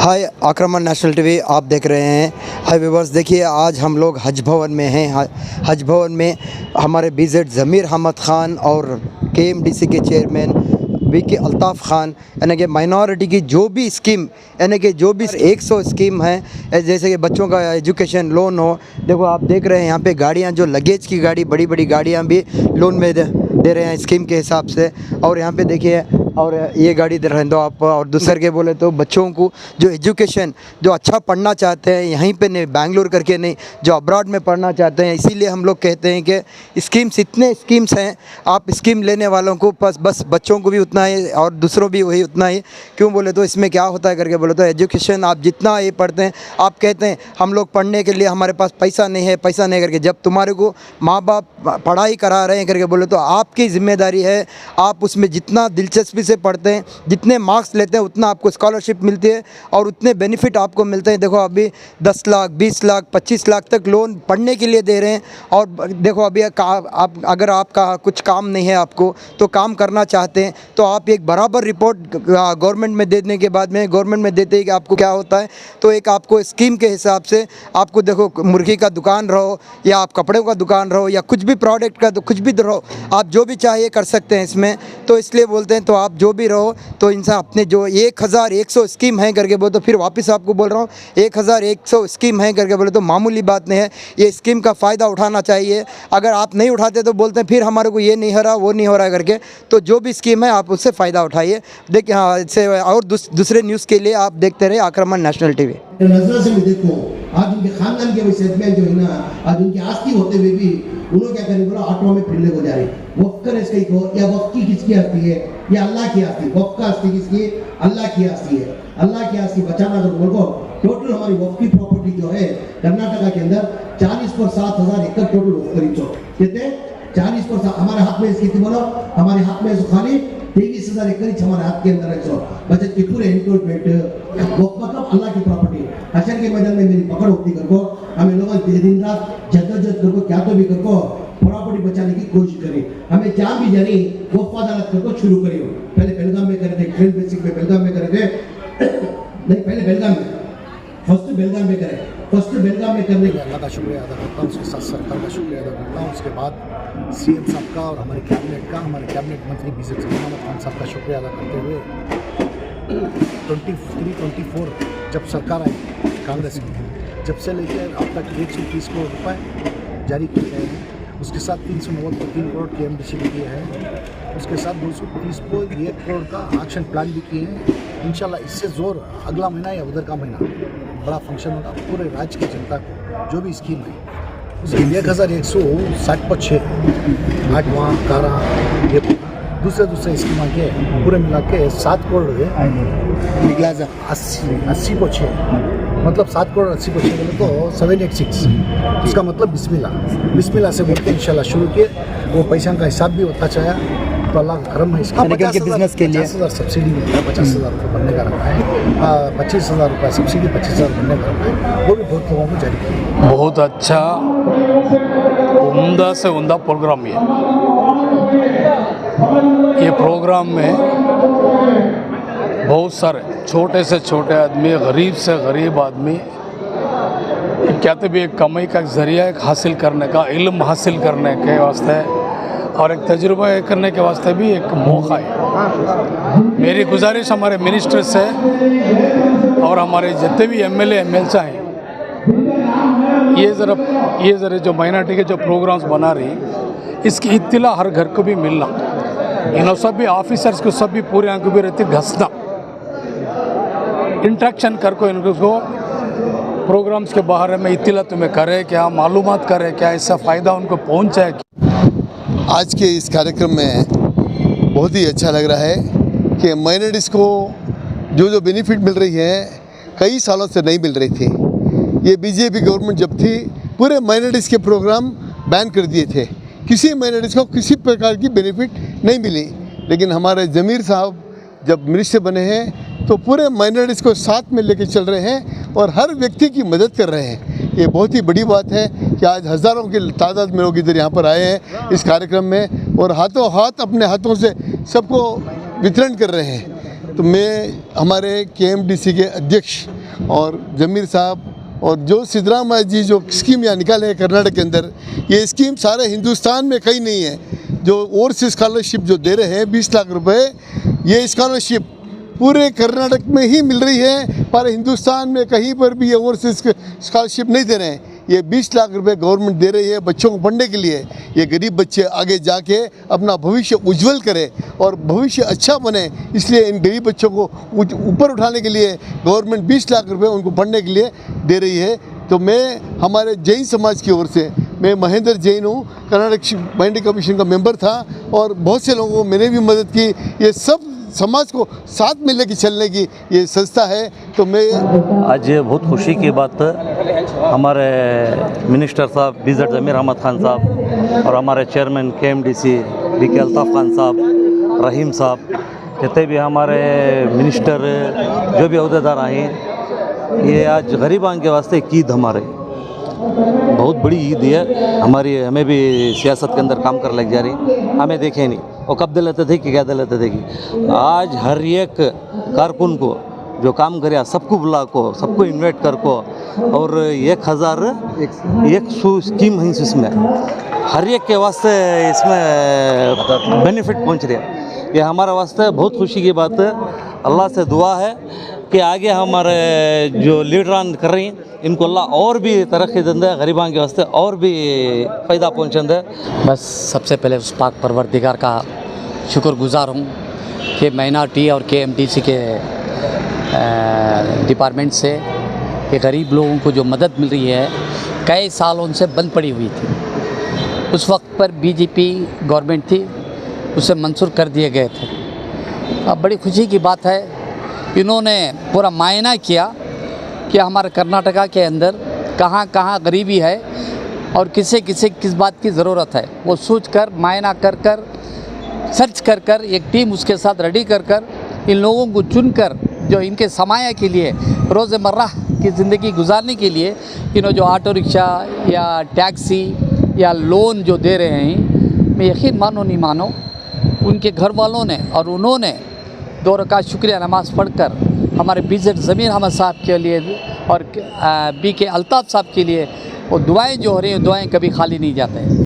हाय आक्रमण national TV आप देख रहे हैं। हाय व्यूअर्स, देखिए आज हम लोग हज भवन में हैं। हज भवन में हमारे बीजेड ज़मीर अहमद ख़ान और केएमडीसी के चेयरमैन वीके अल्ताफ़ ख़ान यानी कि माइनॉरिटी की जो भी स्कीम यानी कि जो भी 100 स्कीम हैं, जैसे कि बच्चों का एजुकेशन लोन हो। देखो आप देख रहे हैं यहाँ पे गाड़ियाँ, जो लगेज की गाड़ी, बड़ी बड़ी गाड़ियाँ भी लोन में दे रहे हैं स्कीम के हिसाब से। और यहाँ पे देखिए, और ये गाड़ी दे रहे हैं। तो आप और दूसरे के बोले तो बच्चों को जो एजुकेशन, जो अच्छा पढ़ना चाहते हैं यहीं पे नहीं, बेंगलोर करके नहीं, जो अब्रॉड में पढ़ना चाहते हैं, इसीलिए हम लोग कहते हैं कि स्कीम्स, इतने स्कीम्स हैं। आप स्कीम लेने वालों को बस बच्चों को भी उतना ही और दूसरों भी वही उतना ही। क्यों बोले तो इसमें क्या होता है करके बोले तो एजुकेशन आप जितना ये पढ़ते हैं, आप कहते हैं हम लोग पढ़ने के लिए हमारे पास पैसा नहीं है, पैसा नहीं करके, जब तुम्हारे को माँ बाप पढ़ाई करा रहे हैं करके बोले तो आपकी ज़िम्मेदारी है। आप उसमें जितना दिलचस्पी से पढ़ते हैं, जितने मार्क्स लेते हैं, उतना आपको स्कॉलरशिप मिलती है और उतने बेनिफिट आपको मिलते हैं। देखो अभी 10 लाख, 20 लाख, 25 लाख तक लोन पढ़ने के लिए दे रहे हैं। और देखो अभी आप अगर आपका कुछ काम नहीं है, आपको तो काम करना चाहते हैं, तो आप एक बराबर रिपोर्ट गवर्नमेंट में देने के बाद में गवर्नमेंट में देते हैं कि आपको क्या होता है। तो एक आपको स्कीम के हिसाब से आपको, देखो मुर्गी का दुकान रहो या आप कपड़ों का दुकान रहो या कुछ भी प्रोडक्ट का, तो कुछ भी रहो, आप जो भी चाहिए कर सकते हैं इसमें। तो इसलिए बोलते हैं, तो आप जो भी रहो, तो इनसे अपने जो 1100 स्कीम है करके बोले, तो फिर वापस आपको बोल रहा हूँ 1100 स्कीम है करके बोले तो मामूली बात नहीं है। ये स्कीम का फ़ायदा उठाना चाहिए। अगर आप नहीं उठाते तो बोलते हैं फिर हमारे को ये नहीं हो रहा, वो नहीं हो रहा करके। तो जो भी स्कीम है आप उससे फ़ायदा उठाइए। देखिए हाँ, इससे और दूसरे न्यूज़ के लिए आप देखते रहे आक्रमण नेशनल टीवी। नजर से भी देखो, आज उनके खानदान के सेटमेंट जो है ना, आज उनकी आस्ती होते हुए भी उन्होंने क्या करें, बोला ऑटो में फिरने को जा रहे। वक्त का इसका को या वक्त की किसकी आस्ती है, या अल्लाह की आस्ती। वक्त का आस्ती किसकी? अल्लाह की आस्ती है। अल्लाह की आस्ती बचाना। तो बोलो टोटल हमारी वक्त की प्रॉपर्टी जो है कर्नाटका के अंदर 40 पर 7,000 एकड़ टोटल वक्त करीब कितने 40 पर हमारे हाथ में कितने, बोलो हमारे हाथ में खाली 23,000 एकड़ हमारे हाथ के अंदर है। बचत की पूरे इनक्लूडमेंट वक्त मतलब अल्लाह की प्रॉपर्टी। अशर के मैदान में मेरी पकड़ होती करको, हमें लोग दिन रात जद्दोजहद करको, क्या तो भी करको प्रॉपर्टी बचाने की कोशिश करें। हमें जहाँ भी जानी वफादारत करको शुरू करिए। पहले बेलगाम में करे थे, ट्रेन बेसिक पे बेलगाम में करे थे नहीं, पहले बेलगाम में, फर्स्ट बेलगाम में करे, फर्स्ट बेलगाम में करने। अल्लाह का शुक्रिया अदा करता हूँ, उसके साथ सरकार का शुक्रिया अदा करता हूँ। उसके बाद सीएम साहब का और हमारे कैबिनेट का, हमारे कैबिनेट मंत्री बीजेड ज़मीर अहमद ख़ान साहब का शुक्रिया अदा करते हुए 23-24 जब सरकार आई कांग्रेस की, जब से लेकर अब तक 130 करोड़ रुपये जारी किए गए हैं। उसके साथ 393 करोड़ केएमडीसी भी दिए हैं। उसके साथ 230 को 1 करोड़ का एक्शन प्लान भी किए हैं। इंशाल्लाह इससे जोर अगला महीना या उधर का महीना बड़ा फंक्शन होगा पूरे राज्य की जनता को। जो भी स्कीम है उसके 1160 पर 6 8 वहाँ 11 ये दूसरे स्कीम के पूरे मिला के 7 करोड़ निकला। 80 को 6 मतलब 7 करोड़ 80 को 6 बोले तो 786। उसका मतलब बिस्मिल्लाह से बोल के इंशाल्लाह शुरू किए। वो पैसा का हिसाब भी होता चाहे तो अल्लाह का करम है। इसका बिजनेस के लिए 50,000 सब्सिडी मिलता है, 50,000 रुपये बनने का रखा है। 25,000 रुपये सब्सिडी, 25,000 बनने का रखा है। वो भी बहुत लोगों को जारी किया। बहुत अच्छा उम्दा से उम्दा प्रोग्राम ये प्रोग्राम में बहुत सारे छोटे से छोटे आदमी, गरीब से गरीब आदमी, कहते भी एक कमाई का ज़रिया एक हासिल करने का, इल्म हासिल करने के वास्ते और एक तजुर्बा करने के वास्ते भी एक मौका है। मेरी गुजारिश हमारे मिनिस्टर से और हमारे जितने भी एमएलए एमएलसी हैं, ये ज़रा जो माइनॉरिटी के जो प्रोग्राम्स बना रही, इसकी इत्तला हर घर को भी मिलना, इन सब भी ऑफिसर्स को सब भी पूरे आंखों भी रहती घसना, इंट्रैक्शन करको इनको प्रोग्राम्स के बारे में इत्तला तुम्हें करे, क्या मालूमात करे, क्या इससे फ़ायदा उनको पहुँचे। आज के इस कार्यक्रम में बहुत ही अच्छा लग रहा है कि माइनॉरिटीज़ को जो बेनिफिट मिल रही है कई सालों से नहीं मिल रही थी। ये बीजेपी गवर्नमेंट जब थी पूरे माइनॉरिटीज़ के प्रोग्राम बैन कर दिए थे, किसी माइनॉरिटीज़ को किसी प्रकार की बेनिफिट नहीं मिली। लेकिन हमारे ज़मीर साहब जब मिनिस्टर बने हैं तो पूरे माइनॉरिटीज़ को साथ में लेकर चल रहे हैं और हर व्यक्ति की मदद कर रहे हैं। ये बहुत ही बड़ी बात है कि आज हज़ारों की तादाद में लोग इधर यहाँ पर आए हैं इस कार्यक्रम में और हाथों हाथ अपने हाथों से सबको वितरण कर रहे हैं। तो मैं हमारे KMDC के अध्यक्ष और जमीर साहब और जो सिद्धरामैया जी जो स्कीम यहाँ निकाले हैं कर्नाटक के अंदर, ये स्कीम सारे हिंदुस्तान में कहीं नहीं है। जो ओवरसीज स्कॉलरशिप जो दे रहे हैं 20 लाख रुपए, ये स्कॉलरशिप पूरे कर्नाटक में ही मिल रही है, पर हिंदुस्तान में कहीं पर भी ये ओवरसीज स्कॉलरशिप नहीं दे रहे हैं। ये 20 लाख रुपए गवर्नमेंट दे रही है बच्चों को पढ़ने के लिए। ये गरीब बच्चे आगे जाके अपना भविष्य उज्जवल करें और भविष्य अच्छा बने, इसलिए इन गरीब बच्चों को ऊपर उठाने के लिए गवर्नमेंट 20 लाख रुपए उनको पढ़ने के लिए दे रही है। तो मैं हमारे जैन समाज की ओर से, मैं महेंद्र जैन हूँ, कर्नाटक माइनॉरिटी कमीशन का मेंबर था और बहुत से लोगों को मैंने भी मदद की। ये सब समाज को साथ में लेकर चलने की ये संस्था है। तो मैं आज बहुत खुशी की बात हमारे मिनिस्टर साहब BZ जमीर अहमद खान साहब और हमारे chairman KMDC BK Altaf Khan साहब, रहीम साहब, जितने भी हमारे मिनिस्टर जो भी अहदेदार आए, ये आज गरीबान के वास्ते एक ईद हमारे बहुत बड़ी ईद है हमारी। हमें भी सियासत के अंदर काम कर लग जा रही, हमें देखे नहीं वो कब दे लेते थे कि क्या दे लेते थे कि आज हर एक कारकुन को जो काम करे सबको बुला को, सबको इन्वाइट कर को, और 1100 स्कीम है इसमें, हर एक के वास्ते इसमें बेनिफिट पहुंच रहे हैं। ये हमारे वास्ते बहुत खुशी की बात है। अल्लाह से दुआ है कि आगे हमारे जो लीडरान कर रही हैं इनको अल्लाह और भी तरक्की देंगे, गरीबान के वास्ते और भी फ़ायदा पहुँचेंगे। बस सबसे पहले उस पाक परवरदिगार का शुक्रगुज़ार हूँ कि माइनॉरिटी और KMDC के डिपार्टमेंट से ये गरीब लोगों को जो मदद मिल रही है कई सालों से बंद पड़ी हुई थी। उस वक्त पर BJP गवर्नमेंट थी, उसे मंसूर कर दिए गए थे। अब बड़ी खुशी की बात है इन्होंने पूरा मायना किया कि हमारे कर्नाटका के अंदर कहाँ कहाँ गरीबी है और किसे किसे किस बात की ज़रूरत है, वो सोच कर मायना कर कर सर्च कर कर एक टीम उसके साथ रेडी कर कर इन लोगों को चुनकर जो इनके समाया के लिए रोज़मर्रा की ज़िंदगी गुजारने के लिए इन्होंने जो ऑटो रिक्शा या टैक्सी या लोन जो दे रहे हैं, मैं यकीन मानो नहीं मानो उनके घर वालों ने और उन्होंने 2 रकात शुक्रिया नमाज़ पढ़कर हमारे BZ जमीर अहमद साहब के लिए और BK अल्ताफ़ साहब के लिए वो दुआएं जो हो रही हैं, दुआएं कभी खाली नहीं जाते हैं।